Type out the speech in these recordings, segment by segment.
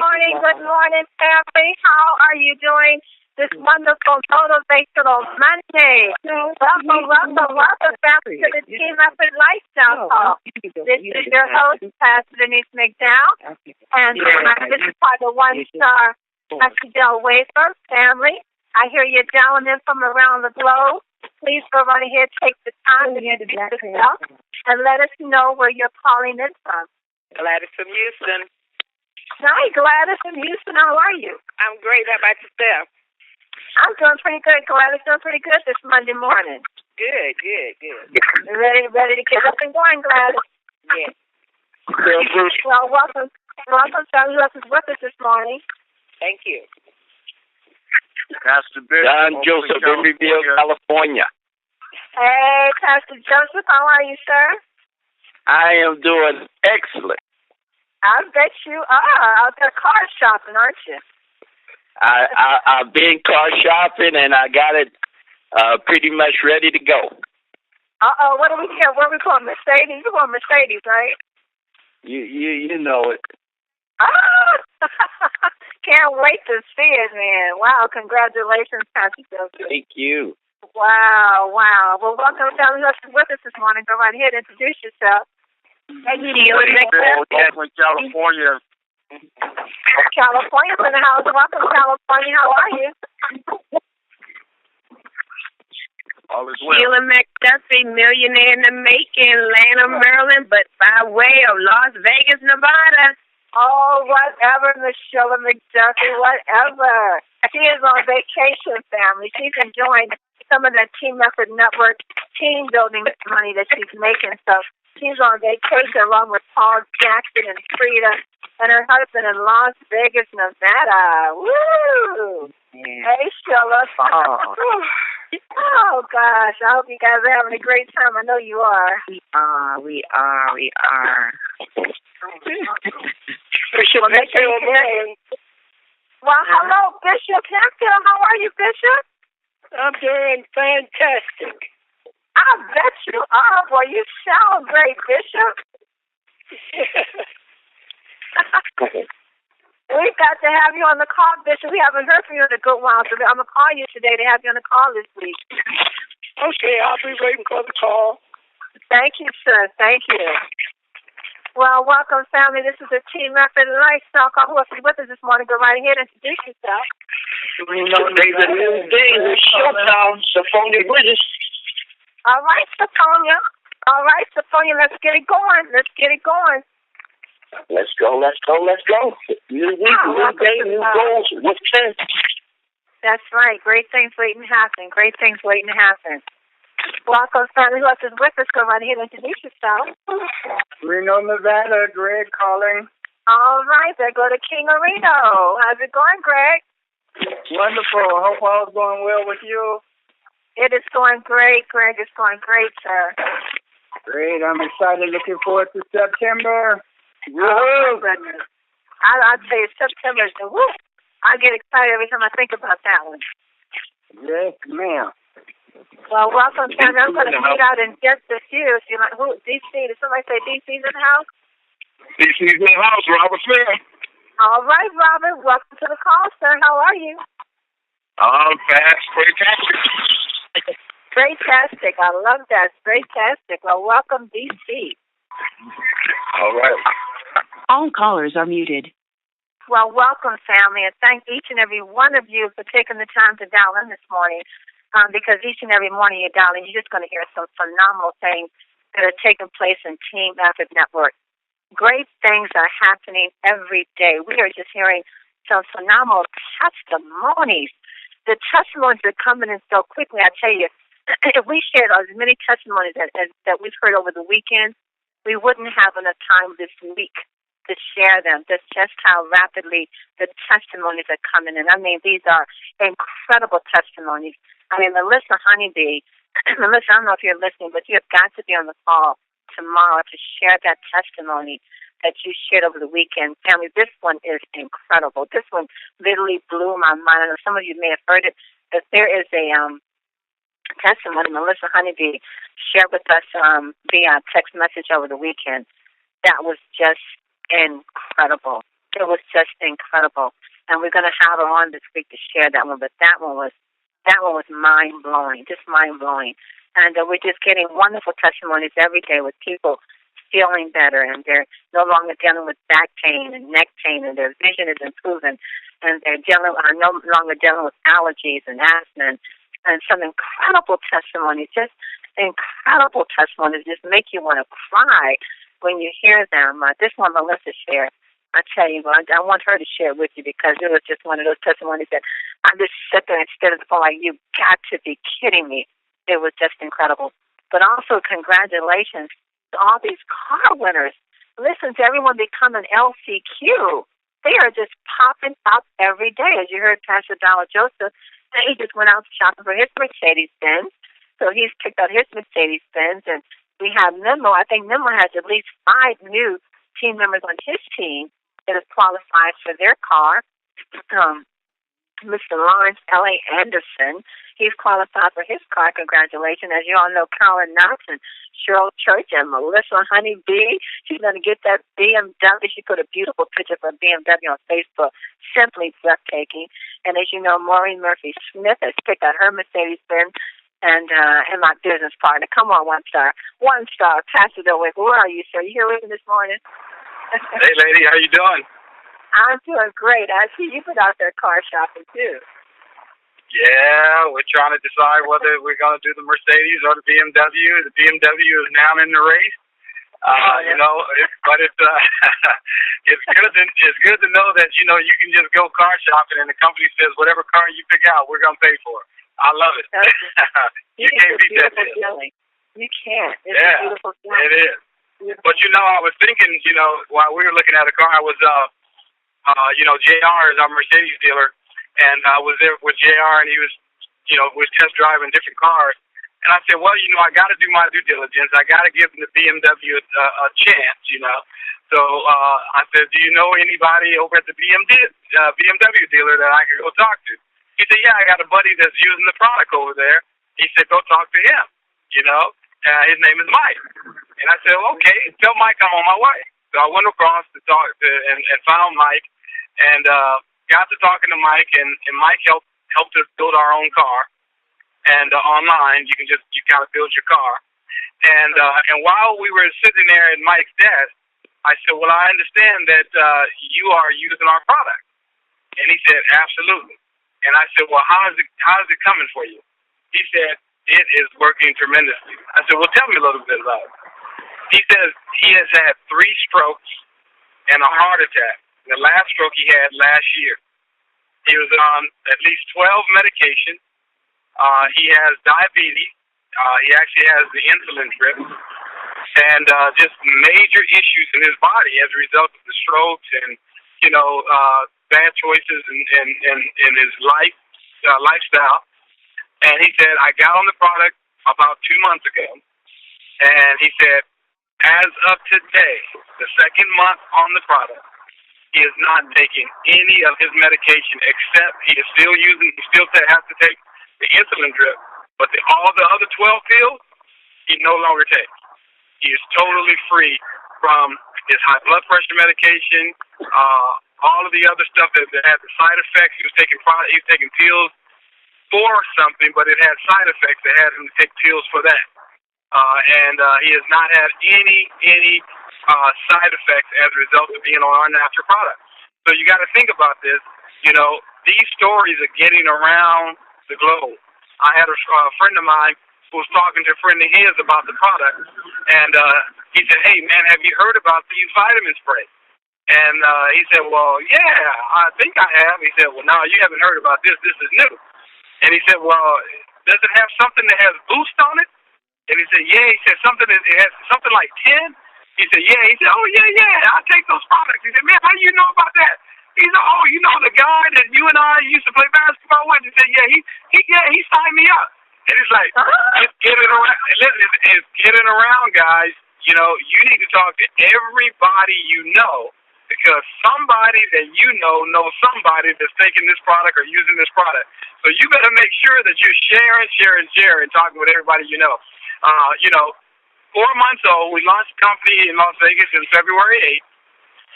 morning, family. How are you doing this wonderful motivational Monday? Welcome, family, to the Team Effort Lifestyle Talk. This is your host, Pastor Denise McDowell, and this is part of the one-star Pastor Del Wafer family. I hear you dialing in from around the globe. Please go right ahead, take the time to introduce yourself, and let us know where you're calling in from. Gladys from Houston. Hi, Gladys from Houston. How are you? I'm great. How about yourself? I'm doing pretty good, Gladys. Doing pretty good this Monday morning. Good. Ready to get up and going, Gladys? Yes. Well, welcome. Family. Who else is with us this morning? Thank you. Pastor Bishop. John Joseph, Emeryville, California. Hey, Pastor Joseph. How are you, sir? I am doing excellent. I bet you are. Out there car shopping, aren't you? I've been car shopping, and I got it pretty much ready to go. What do we get? Where are we going? Mercedes? We're going Mercedes, right? You know it. Can't wait to see it, man. Wow, congratulations, Pastor Joseph. Thank you. Wow. Well, welcome to family with us this morning. Go right ahead and introduce yourself. Hey, California. California's in the house. Welcome, California. How are you? All is well. Sheila McDuffie, millionaire in the making, Atlanta, Maryland, but by way of Las Vegas, Nevada. Oh, whatever, Miss Sheila McDuffie, whatever. She is on vacation, family. She's enjoying some of that Team Effort Network team building money that she's making. So she's on vacation along with Paul Jackson and Frida and her husband in Las Vegas, Nevada. Woo! Yeah. Hey, Sheila. Oh, gosh. I hope you guys are having a great time. I know you are. We are. Bishop Hemphill, man. Well, hello, Bishop Hemphill. How are you, Bishop? I'm doing fantastic. I bet you are. Boy, you sound great, Bishop. We've got to have you on the call, Bishop. We haven't heard from you in a good while, so I'm going to call you today to have you on the call this week. Okay, I'll be waiting for the call. Thank you, sir. Thank you. Well, welcome, family. This is a Team Effort Lifestyle Call. Who else is with us this morning? Go right ahead and introduce yourself. Today's a new day. It's showtime. Sophia British. All right, Sophia. Let's get it going. Let's go. New week, new day, new goals. What's that? That's right. Great things waiting to happen. Welcome, family. Who else is with us? Go right ahead and introduce yourself. Reno, Nevada. Greg calling. All right. There go to King of Reno. How's it going, Greg? Wonderful. I hope all's going well with you. It is going great, Greg. It's going great, sir. Great. I'm excited. Looking forward to September. Oh, goodness. I'll tell you, September is I get excited every time I think about that one. Yes, ma'am. Well, welcome, family. I'm going to meet out in just a few. If you like, who? DC? Did somebody say DC's in the house? DC's in the house. Robert's there. All right, Robert. Welcome to the call, sir. How are you? Fantastic. I love that. Fantastic. Well, welcome, DC. All right. All callers are muted. Well, welcome, family, and thank each and every one of you for taking the time to dial in this morning. Because each and every morning you're dialing, you're just going to hear some phenomenal things that are taking place in Team Effort Network. Great things are happening every day. We are just hearing some phenomenal testimonies. The testimonies are coming in so quickly. I tell you, if we shared as many testimonies that we've heard over the weekend, we wouldn't have enough time this week to share them. That's just how rapidly the testimonies are coming in. I mean, these are incredible testimonies. I mean, Melissa Honeybee, Melissa, I don't know if you're listening, but you have got to be on the call tomorrow to share that testimony that you shared over the weekend. Family, this one is incredible. This one literally blew my mind. I know some of you may have heard it, but there is a testimony Melissa Honeybee shared with us via text message over the weekend that was just incredible. It was just incredible. And we're going to have her on this week to share that one, but that one was mind-blowing, just mind-blowing. And we're just getting wonderful testimonies every day with people feeling better, and they're no longer dealing with back pain and neck pain, and their vision is improving, and they're no longer dealing with allergies and asthma, and some incredible testimonies, just incredible testimonies, just make you want to cry when you hear them. This one Melissa shared, I tell you, I want her to share it with you because it was just one of those testimonies that I just sit there instead of the phone like, you got to be kidding me. It was just incredible. But also, congratulations to all these car winners. Listen to everyone becoming LCQ. They are just popping up every day. As you heard Pastor Donald Joseph, he just went out shopping for his Mercedes-Benz. So he's picked out his Mercedes-Benz. And we have Nimmo. I think Nimmo has at least 5 new team members on his team that is qualified for their car. Mr. Lawrence L.A. Anderson, he's qualified for his car. Congratulations. As you all know, Carolyn Knox and Cheryl Church and Melissa Honey B. She's going to get that BMW. She put a beautiful picture of a BMW on Facebook. Simply breathtaking. And as you know, Maureen Murphy Smith has picked out her Mercedes-Benz. And my business partner. Come on, one star. One star. Pastor Delwick, where are you, sir? You here with me this morning? Hey, lady, how you doing? I'm doing great. I see you been out there car shopping, too. Yeah, we're trying to decide whether we're going to do the Mercedes or the BMW. The BMW is now in the race. You know, but it's it's good to know that, you know, you can just go car shopping and the company says whatever car you pick out, we're going to pay for it. I love it. You can't beat that deal. You can't. It's a beautiful feeling. It is. But, you know, I was thinking, you know, while we were looking at a car, I was, you know, JR is our Mercedes dealer, and I was there with JR, and he was, you know, was test driving different cars. And I said, well, you know, I got to do my due diligence. I got to give the BMW a chance, you know. So I said, do you know anybody over at the BMW dealer that I could go talk to? He said, yeah, I got a buddy that's using the product over there. He said, go talk to him, you know. His name is Mike. And I said, well, okay, tell Mike I'm on my way. So I went across to talk to and found Mike and got to talking to Mike, and Mike helped us build our own car. And online, you kind of build your car. And while we were sitting there at Mike's desk, I said, well, I understand that you are using our product. And he said, absolutely. And I said, well, how is it coming for you? He said, it is working tremendously. I said, well, tell me a little bit about it. He says he has had 3 strokes and a heart attack. The last stroke he had last year. He was on at least 12 medications. He has diabetes. He actually has the insulin drip. And just major issues in his body as a result of the strokes and, you know, bad choices in his lifestyle. And he said, I got on the product about 2 months ago. And he said, as of today, the 2nd month on the product, he is not taking any of his medication except he still has to take the insulin drip. But all the other 12 pills, he no longer takes. He is totally free from his high blood pressure medication, all of the other stuff that had the side effects. He was taking pills for something, but it had side effects that had him to take pills for that. And he has not had any side effects as a result of being on our natural product. So you got to think about this. You know, these stories are getting around the globe. I had a friend of mine who was talking to a friend of his about the product, and he said, hey, man, have you heard about these vitamin sprays? And he said, well, yeah, I think I have. He said, well, no, you haven't heard about this. This is new. And he said, well, does it have something that has Boost on it? And he said, yeah. He said, it has something like 10? He said, yeah. He said, oh, yeah, I take those products. He said, man, how do you know about that? He said, oh, you know the guy that you and I used to play basketball with? He said, yeah, he signed me up. And it's like, it's getting around. Listen, it's getting around, guys. You know, you need to talk to everybody you know, because somebody that you know knows somebody that's taking this product or using this product. So you better make sure that you're sharing, talking with everybody you know. You know, 4 months old, we launched a company in Las Vegas in February 8th,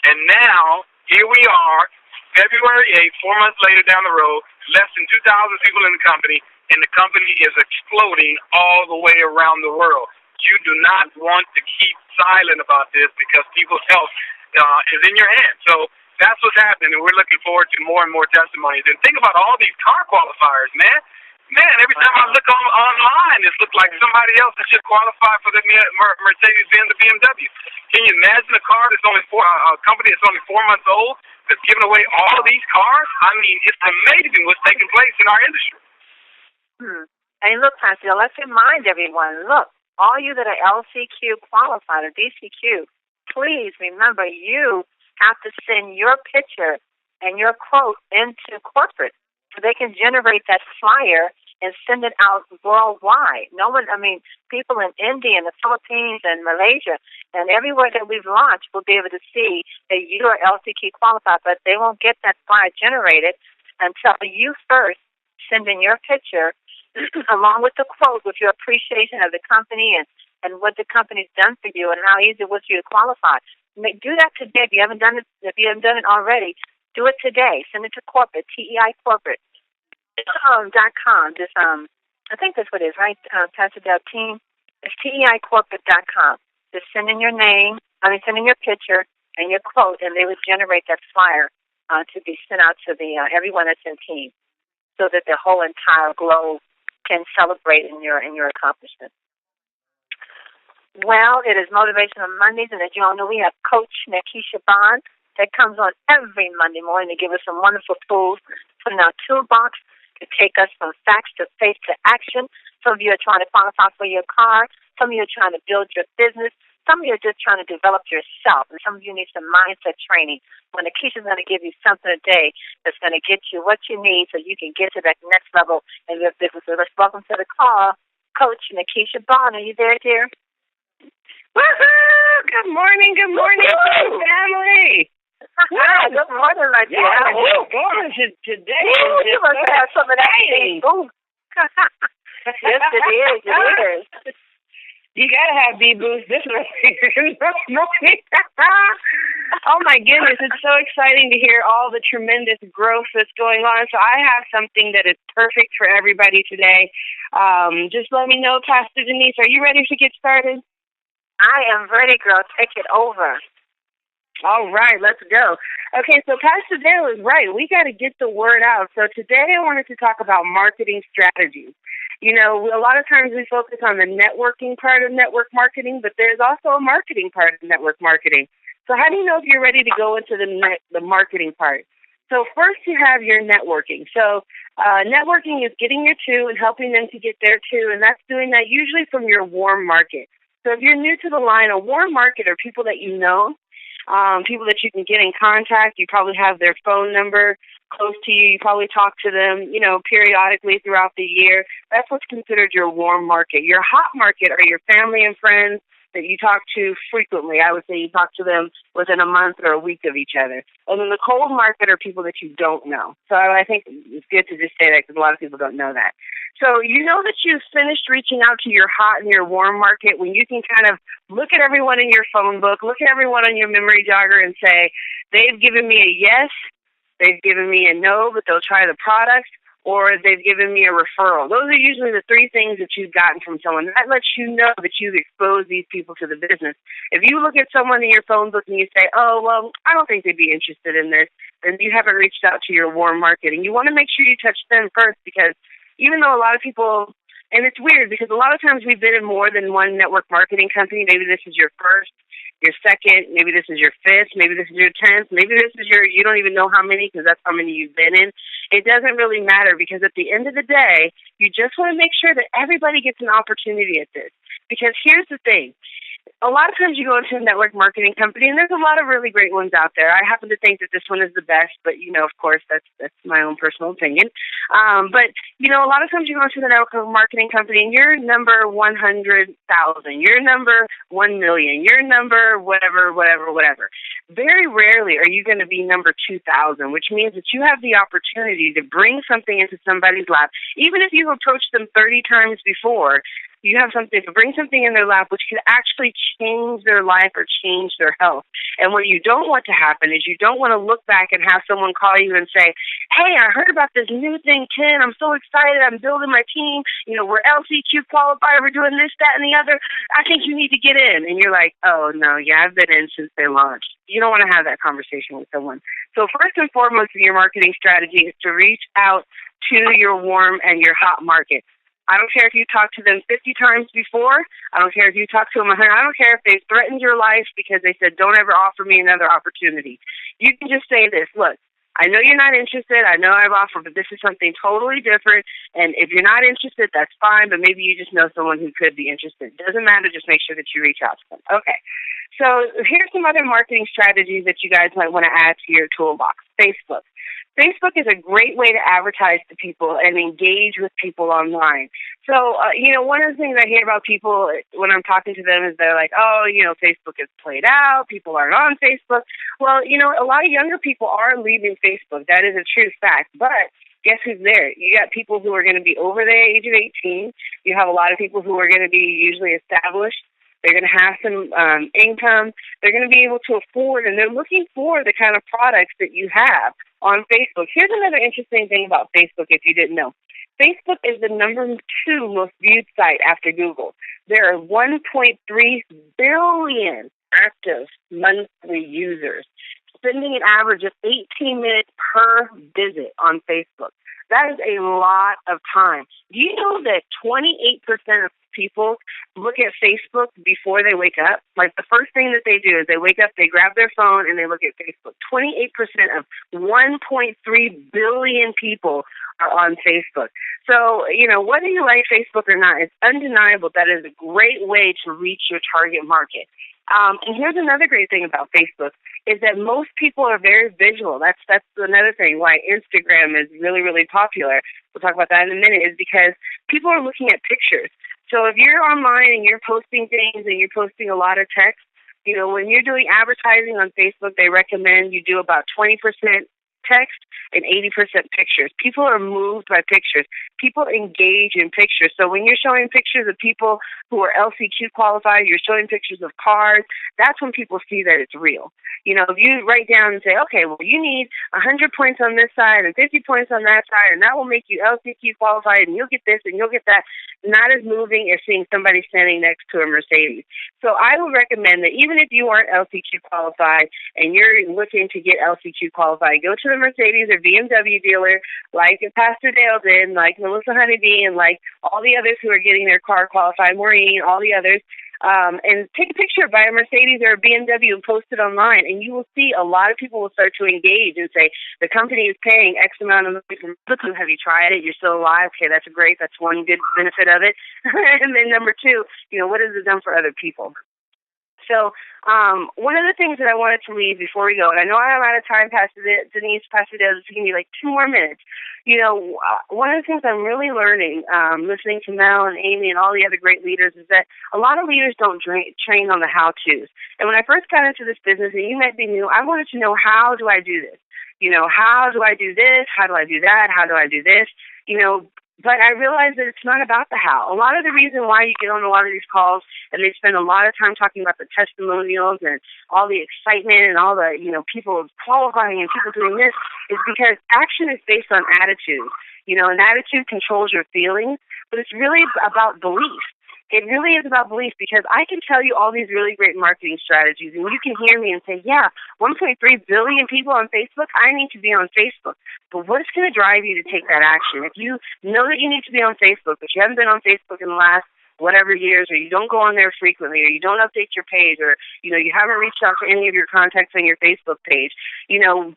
and now here we are, February 8th, 4 months later down the road, less than 2,000 people in the company, and the company is exploding all the way around the world. You do not want to keep silent about this because people's health is in your hands. So that's what's happening, and we're looking forward to more and more testimonies. And think about all these car qualifiers, man. Man, every time I look online, it looks like somebody else that should qualify for the Mercedes-Benz or BMW. Can you imagine a car that's only a company that's only 4 months old that's giving away all of these cars? I mean, it's amazing what's taking place in our industry. And look, Pastor, let's remind everyone, look, all you that are LCQ qualified or DCQ, please remember you have to send your picture and your quote into corporate so they can generate that flyer and send it out worldwide. People in India and the Philippines and Malaysia and everywhere that we've launched will be able to see that you are LCQ qualified, but they won't get that flyer generated until you first send in your picture along with the quote with your appreciation of the company and what the company's done for you and how easy it was for you to qualify. Do that today. If you haven't done it already, do it today. Send it to corporate, TEIcorporate.com. I think that's what it is, right, Pastor Deb team? It's TEIcorporate.com. Just send in your name, send in your picture and your quote, and they would generate that flyer to be sent out to the everyone that's in team so that the whole entire globe can celebrate in your accomplishments. Well, it is Motivational Mondays, and as you all know, we have Coach Nikisha Bond that comes on every Monday morning to give us some wonderful tools, put in our toolbox to take us from facts to faith to action. Some of you are trying to qualify for your car. Some of you are trying to build your business. Some of you are just trying to develop yourself, and some of you need some mindset training. Well, Nikisha's going to give you something today that's going to get you what you need so you can get to that next level in your business. So let's welcome to the call, Coach Nikisha Bond. Are you there, dear? Woohoo! Good morning, family. Good morning, my dear. Today you must have some of that thing. Yes, it is. You gotta have B-Boost this morning. Oh my goodness, it's so exciting to hear all the tremendous growth that's going on. So I have something that is perfect for everybody today. Just let me know, Pastor Denise, are you ready to get started? I am ready, girl. Take it over. All right, let's go. Okay, so Pastor Dale is right. We got to get the word out. So today I wanted to talk about marketing strategies. You know, a lot of times we focus on the networking part of network marketing, but there's also a marketing part of network marketing. So how do you know if you're ready to go into the marketing part? So first you have your networking. So networking is getting your two and helping them to get their two, and that's doing that usually from your warm market. So if you're new to the line, a warm market are people that you know, people that you can get in contact. You probably have their phone number close to you. You probably talk to them, periodically throughout the year. That's what's considered your warm market. Your hot market are your family and friends that you talk to frequently. I would say you talk to them within a month or a week of each other. And then the cold market are people that you don't know. So I think it's good to just say that because a lot of people don't know that. So you know that you've finished reaching out to your hot and your warm market when you can kind of look at everyone in your phone book, look at everyone on your memory jogger and say, they've given me a yes, they've given me a no, but they'll try the product, or they've given me a referral. Those are usually the three things that you've gotten from someone. That lets you know that you've exposed these people to the business. If you look at someone in your phone book and you say, oh, well, I don't think they'd be interested in this, then you haven't reached out to your warm market. And you want to make sure you touch them first because even though a lot of people, and it's weird because a lot of times we've been in more than one network marketing company. Maybe this is your first, your second, maybe this is your fifth, maybe this is your 10th, maybe this is you don't even know how many because that's how many you've been in. It doesn't really matter because at the end of the day, you just want to make sure that everybody gets an opportunity at this. Because here's the thing. A lot of times you go into a network marketing company, and there's a lot of really great ones out there. I happen to think that this one is the best, but, of course, that's my own personal opinion. But, a lot of times you go into the network marketing company, and you're number 100,000, you're number 1 million, you're number whatever. Very rarely are you going to be number 2,000, which means that you have the opportunity to bring something into somebody's lap. Even if you've approached them 30 times before, you have something to bring something in their lap which could actually change their life or change their health. And what you don't want to happen is you don't want to look back and have someone call you and say, hey, I heard about this new thing, Ken. I'm so excited. I'm building my team. We're LCQ qualified. We're doing this, that, and the other. I think you need to get in. And you're like, oh, no, yeah, I've been in since they launched. You don't want to have that conversation with someone. So first and foremost in your marketing strategy is to reach out to your warm and your hot market. I don't care if you talked to them 50 times before. I don't care if you talked to them 100. I don't care if they've threatened your life because they said, don't ever offer me another opportunity. You can just say this, look, I know you're not interested. I know I've offered, but this is something totally different. And if you're not interested, that's fine, but maybe you just know someone who could be interested. Doesn't matter. Just make sure that you reach out to them. Okay. So here's some other marketing strategies that you guys might want to add to your toolbox. Facebook. Facebook is a great way to advertise to people and engage with people online. So, one of the things I hear about people when I'm talking to them is they're like, oh, Facebook is played out. People aren't on Facebook. Well, a lot of younger people are leaving Facebook. That is a true fact. But guess who's there? You got people who are going to be over the age of 18. You have a lot of people who are going to be usually established. They're going to have some income. They're going to be able to afford, and they're looking for the kind of products that you have on Facebook. Here's another interesting thing about Facebook if you didn't know. Facebook is the number 2 most viewed site after Google. There are 1.3 billion active monthly users, spending an average of 18 minutes per visit on Facebook. That is a lot of time. Do you know that 28% of people look at Facebook before they wake up? Like the first thing that they do is they wake up, they grab their phone, and they look at Facebook. 28% of 1.3 billion people are on Facebook. So, whether you like Facebook or not, it's undeniable that is a great way to reach your target market. And here's another great thing about Facebook is that most people are very visual. That's another thing why Instagram is really, really popular. We'll talk about that in a minute, is because people are looking at pictures. So if you're online and you're posting things and you're posting a lot of text, when you're doing advertising on Facebook, they recommend you do about 20% text and 80% pictures. People are moved by pictures. People engage in pictures. So when you're showing pictures of people who are LCQ qualified, you're showing pictures of cars, that's when people see that it's real. If you write down and say, okay, well, you need 100 points on this side and 50 points on that side, and that will make you LCQ qualified, and you'll get this and you'll get that, not as moving as seeing somebody standing next to a Mercedes. So I would recommend that even if you aren't LCQ qualified and you're looking to get LCQ qualified, go to the Mercedes or BMW dealer like Pastor Dale did, like Melissa Honeybee, and like all the others who are getting their car qualified, Maureen, all the others, and take a picture by a Mercedes or a BMW and post it online, and you will see a lot of people will start to engage and say, the company is paying X amount of money for you. Have you tried it? You're still alive? Okay, that's great. That's one good benefit of it. And then number 2, what has it done for other people? So one of the things that I wanted to leave before we go, and I know I'm out of time, Pastor Denise, Pastor Dale, it's going to be like 2 more minutes. One of the things I'm really learning, listening to Mel and Amy and all the other great leaders, is that a lot of leaders don't train on the how-tos. And when I first got into this business, and you might be new, I wanted to know, how do I do this? How do I do this? How do I do that? How do I do this? But I realized that it's not about the how. A lot of the reason why you get on a lot of these calls and they spend a lot of time talking about the testimonials and all the excitement and all the, people qualifying and people doing this is because action is based on attitude. An attitude controls your feelings, but it's really about belief. It really is about belief, because I can tell you all these really great marketing strategies, and you can hear me and say, yeah, 1.3 billion people on Facebook, I need to be on Facebook. But what's going to drive you to take that action? If you know that you need to be on Facebook, but you haven't been on Facebook in the last whatever years, or you don't go on there frequently, or you don't update your page, or, you haven't reached out to any of your contacts on your Facebook page,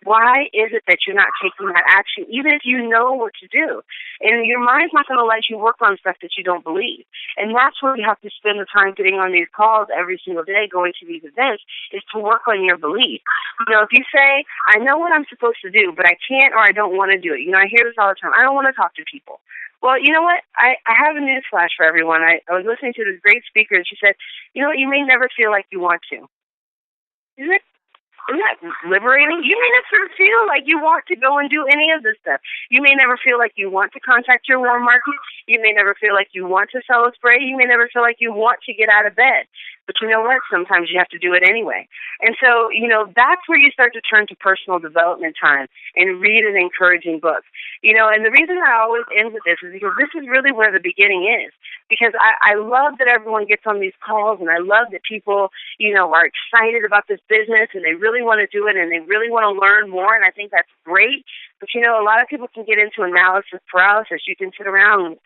why is it that you're not taking that action, even if you know what to do? And your mind's not going to let you work on stuff that you don't believe. And that's where you have to spend the time getting on these calls every single day, going to these events, is to work on your belief. If you say, I know what I'm supposed to do, but I can't, or I don't want to do it. I hear this all the time. I don't want to talk to people. Well, you know what? I have a news flash for everyone. I was listening to this great speaker, and she said, you may never feel like you want to. Isn't that liberating? You may never feel like you want to go and do any of this stuff. You may never feel like you want to contact your warm market. You may never feel like you want to sell a spray. You may never feel like you want to get out of bed. But you know what? Sometimes you have to do it anyway. And so, that's where you start to turn to personal development time and read an encouraging book. And the reason I always end with this is because this is really where the beginning is. Because I love that everyone gets on these calls, and I love that people, are excited about this business, and they really want to do it, and they really want to learn more, and I think that's great. But, a lot of people can get into analysis paralysis. You can sit around,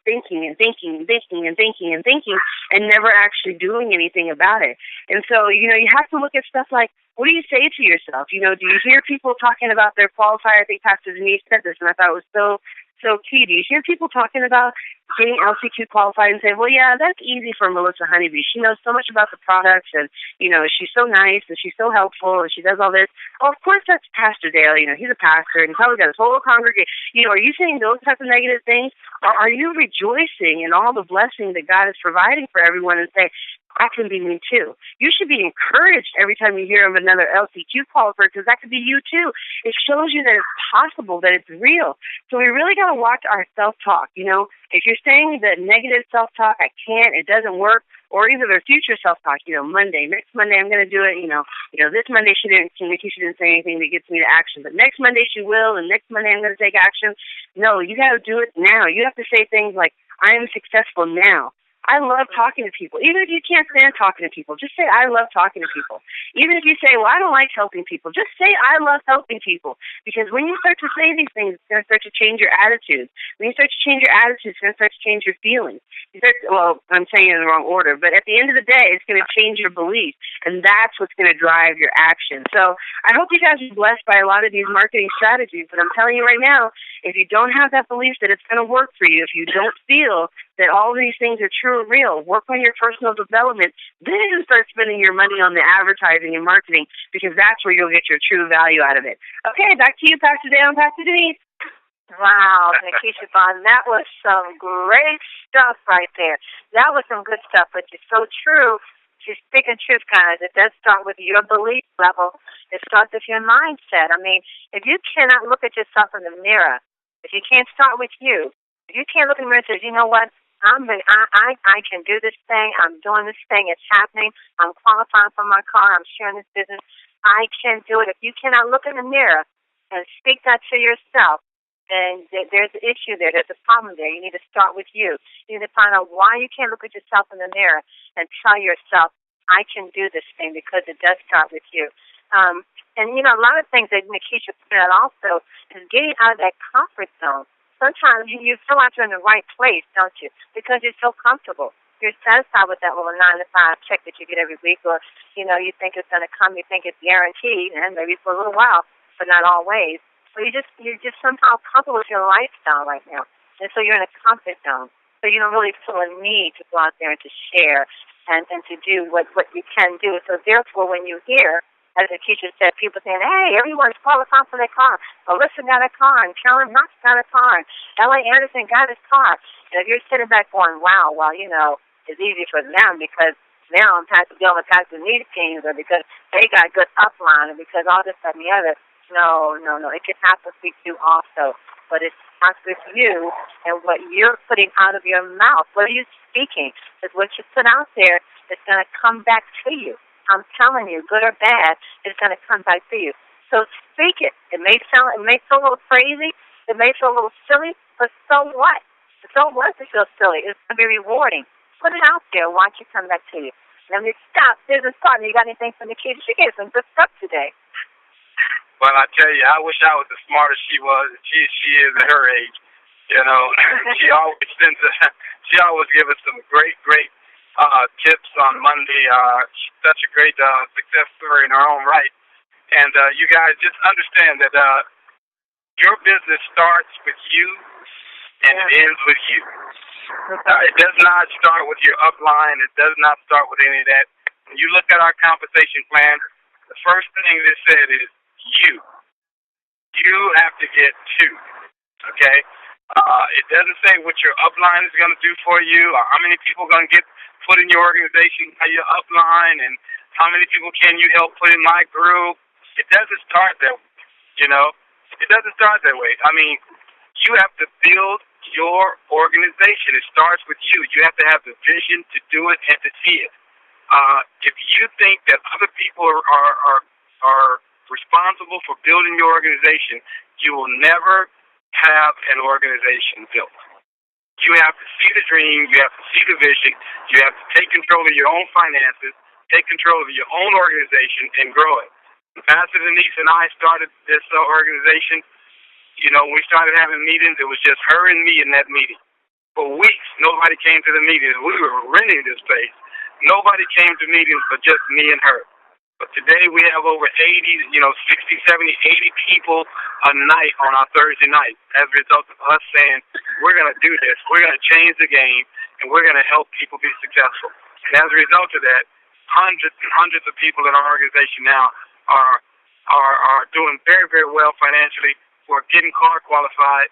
thinking and thinking and thinking and thinking and thinking and never actually doing anything about it. And so, you have to look at stuff like, what do you say to yourself? Do you hear people talking about their qualifier? I think Pastor Denise said this, and I thought it was so key. Do you hear people talking about getting LCQ qualified and saying, well, yeah, that's easy for Melissa Honeybee. She knows so much about the products, and, she's so nice, and she's so helpful, and she does all this. Oh, of course, that's Pastor Dale. He's a pastor, and he's probably got his whole congregation. Are you saying those types of negative things? Or are you rejoicing in all the blessing that God is providing for everyone and say, that can be me too? You should be encouraged every time you hear of another LCQ qualifier, because that could be you too. It shows you that it's possible, that it's real. So we really got to watch our self-talk. If you're saying that negative self-talk, I can't, it doesn't work, or either their future self-talk, next Monday I'm going to do it, this Monday Nikisha didn't say anything that gets me to action, but next Monday she will, and next Monday I'm going to take action. No, you got to do it now. You have to say things like, I am successful now. I love talking to people. Even if you can't stand talking to people, just say, I love talking to people. Even if you say, well, I don't like helping people, just say, I love helping people. Because when you start to say these things, it's going to start to change your attitude. When you start to change your attitude, it's going to start to change your feelings. I'm saying it in the wrong order, but at the end of the day, it's going to change your beliefs, and that's what's going to drive your action. So I hope you guys are blessed by a lot of these marketing strategies, but I'm telling you right now, if you don't have that belief that it's going to work for you, if you don't feel that all of these things are true and real, work on your personal development, then start spending your money on the advertising and marketing, because that's where you'll get your true value out of it. Okay, back to you, Pastor Dale and Pastor Denise. Wow, Nikisha Bond, that was some great stuff right there. That was some good stuff, but it's so true. She's speaking truth, guys. It does start with your belief level. It starts with your mindset. I mean, if you cannot look at yourself in the mirror, if you can't start with you, if you can't look in the mirror and say, you know what, I can do this thing. I'm doing this thing. It's happening. I'm qualifying for my car. I'm sharing this business. I can do it. If you cannot look in the mirror and speak that to yourself, then there's an issue there. There's a problem there. You need to start with you. You need to find out why you can't look at yourself in the mirror and tell yourself, I can do this thing, because it does start with you. And, a lot of things that Nikisha put out also is getting out of that comfort zone. Sometimes you feel like you're in the right place, don't you? Because you're so comfortable. You're satisfied with that little 9-to-5 check that you get every week, or, you think it's going to come, you think it's guaranteed, and maybe for a little while, but not always. So you're just somehow comfortable with your lifestyle right now. And so you're in a comfort zone. So you don't really feel a need to go out there and to share and to do what you can do. So therefore, when you hear, as Nikisha said, people saying, hey, everyone's qualified for their car. Alyssa got a car, and Karen Knox got a car, and L.A. Anderson got his car. And if you're sitting back going, wow, well, it's easy for them because now I'm dealing with Pastor Denise teams, or because they got good upline, or because all this, that, and the other. No. It can happen for you also. But it starts with you and what you're putting out of your mouth. What are you speaking? Because what you put out there is going to come back to you. I'm telling you, good or bad, it's going to come back to you. So speak it. It may feel a little crazy. It may feel a little silly, but so what? So what if it feels silly? It's going to be rewarding. Put it out there. Watch it come back to you. Let me stop. There's a partner. You got anything for Nikisha? She gave some good stuff today. Well, I tell you, I wish I was as smart as she was. She is at her age. She always gives us some great tips on Monday. She's such a great success story in her own right. And you guys just understand that your business starts with you and it ends with you. It does not start with your upline. It does not start with any of that. When you look at our compensation plan, the first thing that said is you. You have to get two. Okay? It doesn't say what your upline is going to do for you, or how many people are going to get put in your organization by your upline, and How many people can you help put in my group? It doesn't start that way, you know. It doesn't start that way. I mean, you have to build your organization. It starts with you. You have to have the vision to do it and to see it. If you think that other people are responsible for building your organization, you will never have an organization built. You have to see the dream. You have to see the vision. You have to take control of your own finances, take control of your own organization, and grow it. Pastor Denise and I started this organization. You know, when we started having meetings, it was just her and me in that meeting. For weeks, nobody came to the meetings. We were renting this place. Nobody came to meetings but just me and her. But today we have over 80, 60, 70, 80 people a night on our Thursday night as a result of us saying, we're going to do this. We're going to change the game, and we're going to help people be successful. And as a result of that, hundreds and hundreds of people in our organization now are doing very, very well financially, who are getting car qualified,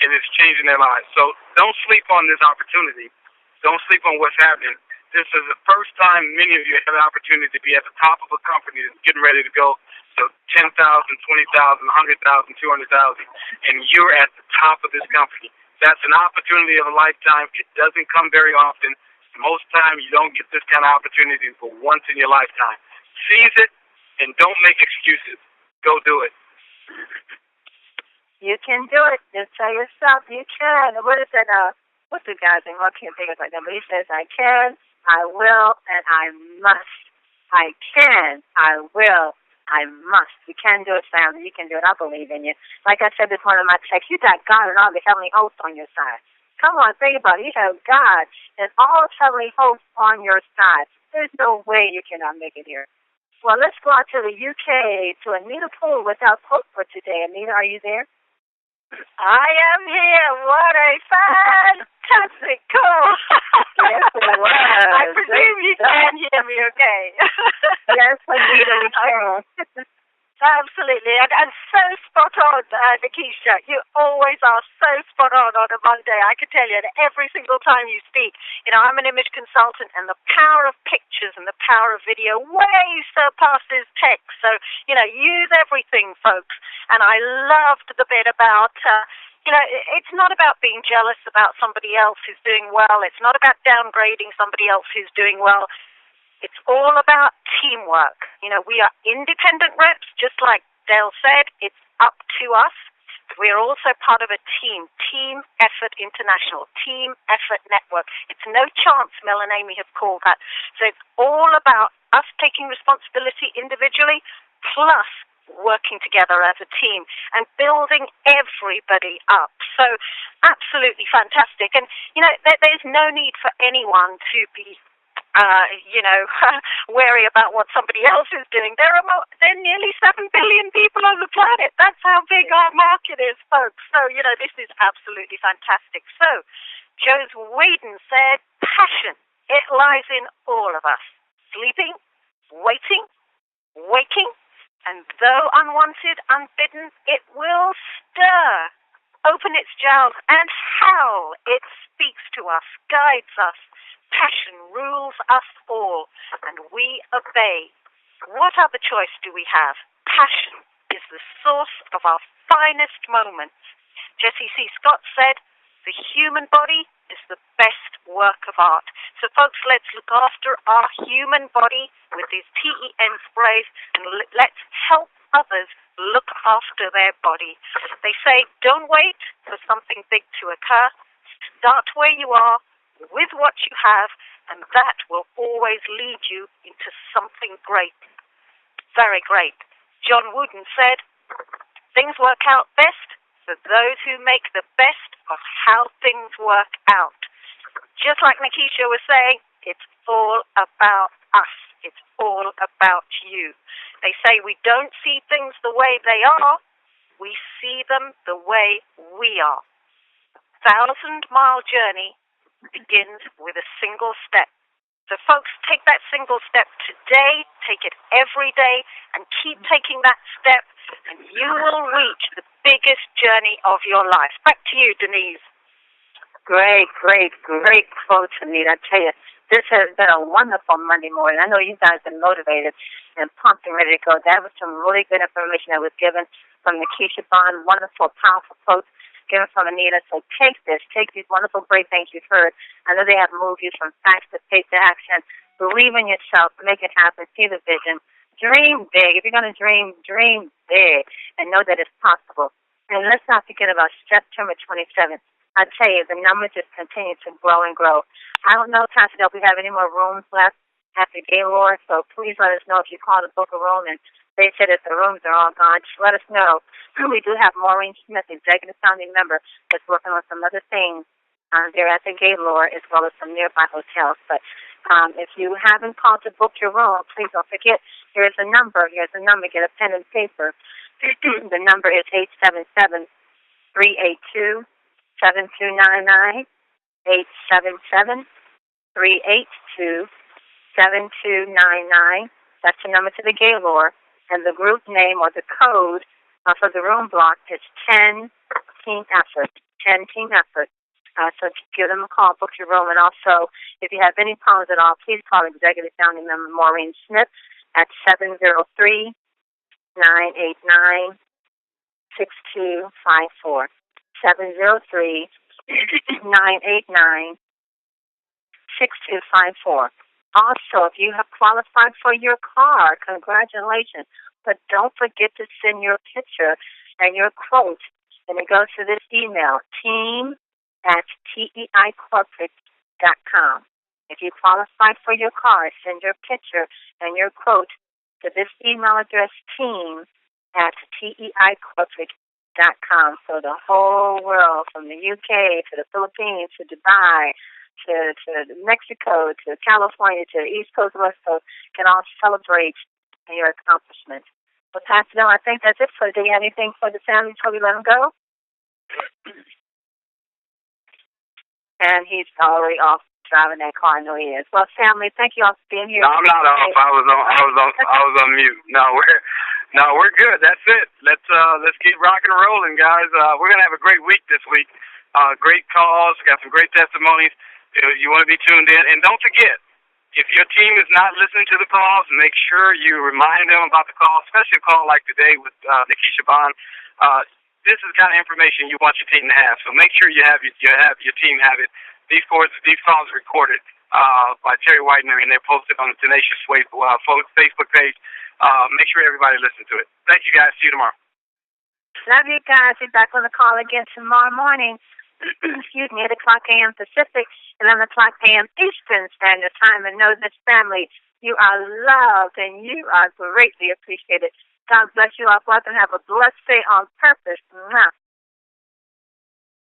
and it's changing their lives. So don't sleep on this opportunity. Don't sleep on what's happening. This is the first time many of you have the opportunity to be at the top of a company that's getting ready to go to 10,000, 20,000, 100,000, 200,000, and you're at the top of this company. That's an opportunity of a lifetime. It doesn't come very often. Most time you don't get this kind of opportunity for once in your lifetime. Seize it and don't make excuses. Go do it. You can do it. Just tell yourself you can. What is that? What's the guy's name? I can't think of it like that, but he says, I can, I will, and I must. I can, I will, I must. You can do it, family. You can do it. I believe in you. Like I said, this one of my texts, you got God and all the heavenly hosts on your side. Come on, think about it. You have God and all the heavenly hosts on your side. There's no way you cannot make it here. Well, let's go out to the UK, to Anita Poole without hope for today. Anita, are you there? I am here. What a fantastic call. Yes, it was. I presume you can hear me okay. Yes, Anita, we can. Absolutely. And so spot on, Nikisha. You always are so spot on a Monday. I can tell you that every single time you speak. You know, I'm an image consultant, and the power of pictures and the power of video way surpasses text. So, you know, use everything, folks. And I loved the bit about, it's not about being jealous about somebody else who's doing well. It's not about downgrading somebody else who's doing well. It's all about teamwork. You know, we are independent reps, just like Dale said. It's up to us. We're also part of a team effort international, team effort network. It's no chance Mel and Amy have called that. So it's all about us taking responsibility individually, plus working together as a team and building everybody up. So absolutely fantastic. And, you know, there's no need for anyone to be wary about what somebody else is doing. There are nearly 7 billion people on the planet. That's how big our market is, folks. So, you know, this is absolutely fantastic. So, Jose Whitener said, passion, it lies in all of us. Sleeping, waiting, waking, and though unwanted, unbidden, it will stir, open its jowls, and howl. It speaks to us, guides us. Passion rules us all, and we obey. What other choice do we have? Passion is the source of our finest moments. Jesse C. Scott said, the human body is the best work of art. So, folks, let's look after our human body with these TEN sprays, and let's help others look after their body. They say, don't wait for something big to occur. Start where you are, with what you have, and that will always lead you into something great. Very great. John Wooden said, things work out best for those who make the best of how things work out. Just like Nikisha was saying, it's all about us. It's all about you. They say we don't see things the way they are. We see them the way we are. 1,000-mile journey begins with a single step. So, folks, take that single step today, take it every day, and keep taking that step, and you will reach the biggest journey of your life. Back to you, Denise. Great quotes, Anita. I tell you, this has been a wonderful Monday morning. I know you guys are motivated and pumped and ready to go. That was some really good information that was given from Nikisha Bond. Wonderful, powerful quotes given from Anita. So take these wonderful, great things you've heard. I know they have moved you from facts to faith to action. Believe in yourself. Make it happen. See the vision. Dream big. If you're going to dream big and know that it's possible. And let's not forget about September 27th. I tell you, the numbers just continue to grow and grow. I don't know, Pastor, if we have any more rooms left after Gaylord, so please let us know if you call to book a room and they said that the rooms are all gone. Just let us know. We do have Maureen Smith, executive founding member, that's working on some other things there at the Gaylord as well as some nearby hotels. But if you haven't called to book your room, please don't forget, here's a number. Get a pen and paper. The number is 877-382-7299, 877-382-7299. That's the number to the Gaylord. And the group name or the code for the room block is 10 Team Effort. 10 Team Effort. So give them a call, book your room. And also, if you have any problems at all, please call Executive Founding Member Maureen Smith at 703-989-6254. 703-989-6254. Also, if you have qualified for your car, congratulations. But don't forget to send your picture and your quote. And it goes to this email, team@teicorporate.com. If you qualify for your car, send your picture and your quote to this email address, team@teicorporate.com. So the whole world, from the UK to the Philippines to Dubai to Mexico to California to the East Coast, West Coast, can all celebrate your accomplishments. Well, Pastor Bill, I think that's it for today. Do you have anything for the family before we let them go? And he's already off driving that car. I know he is. Well, family, thank you all for being here. No, I'm not off. I was on mute. No, we're good. That's it. Let's keep rocking and rolling, guys. We're gonna have a great week this week. Great calls. Got some great testimonies. You want to be tuned in, and don't forget, if your team is not listening to the calls, make sure you remind them about the call, especially a call like today with Nikisha Bond. This is the kind of information you want your team to have. So make sure you have your team have it. These calls are recorded by Terry Whitener, and they're posted on the Tenacious Way Facebook page. Make sure everybody listens to it. Thank you, guys. See you tomorrow. Love you guys. Be back on the call again tomorrow morning. Excuse me, 8 o'clock a.m. Pacific, 11 o'clock a.m. Eastern Standard Time. And know this, family, you are loved and you are greatly appreciated. God bless you all. Welcome. Have a blessed day on purpose. Mwah.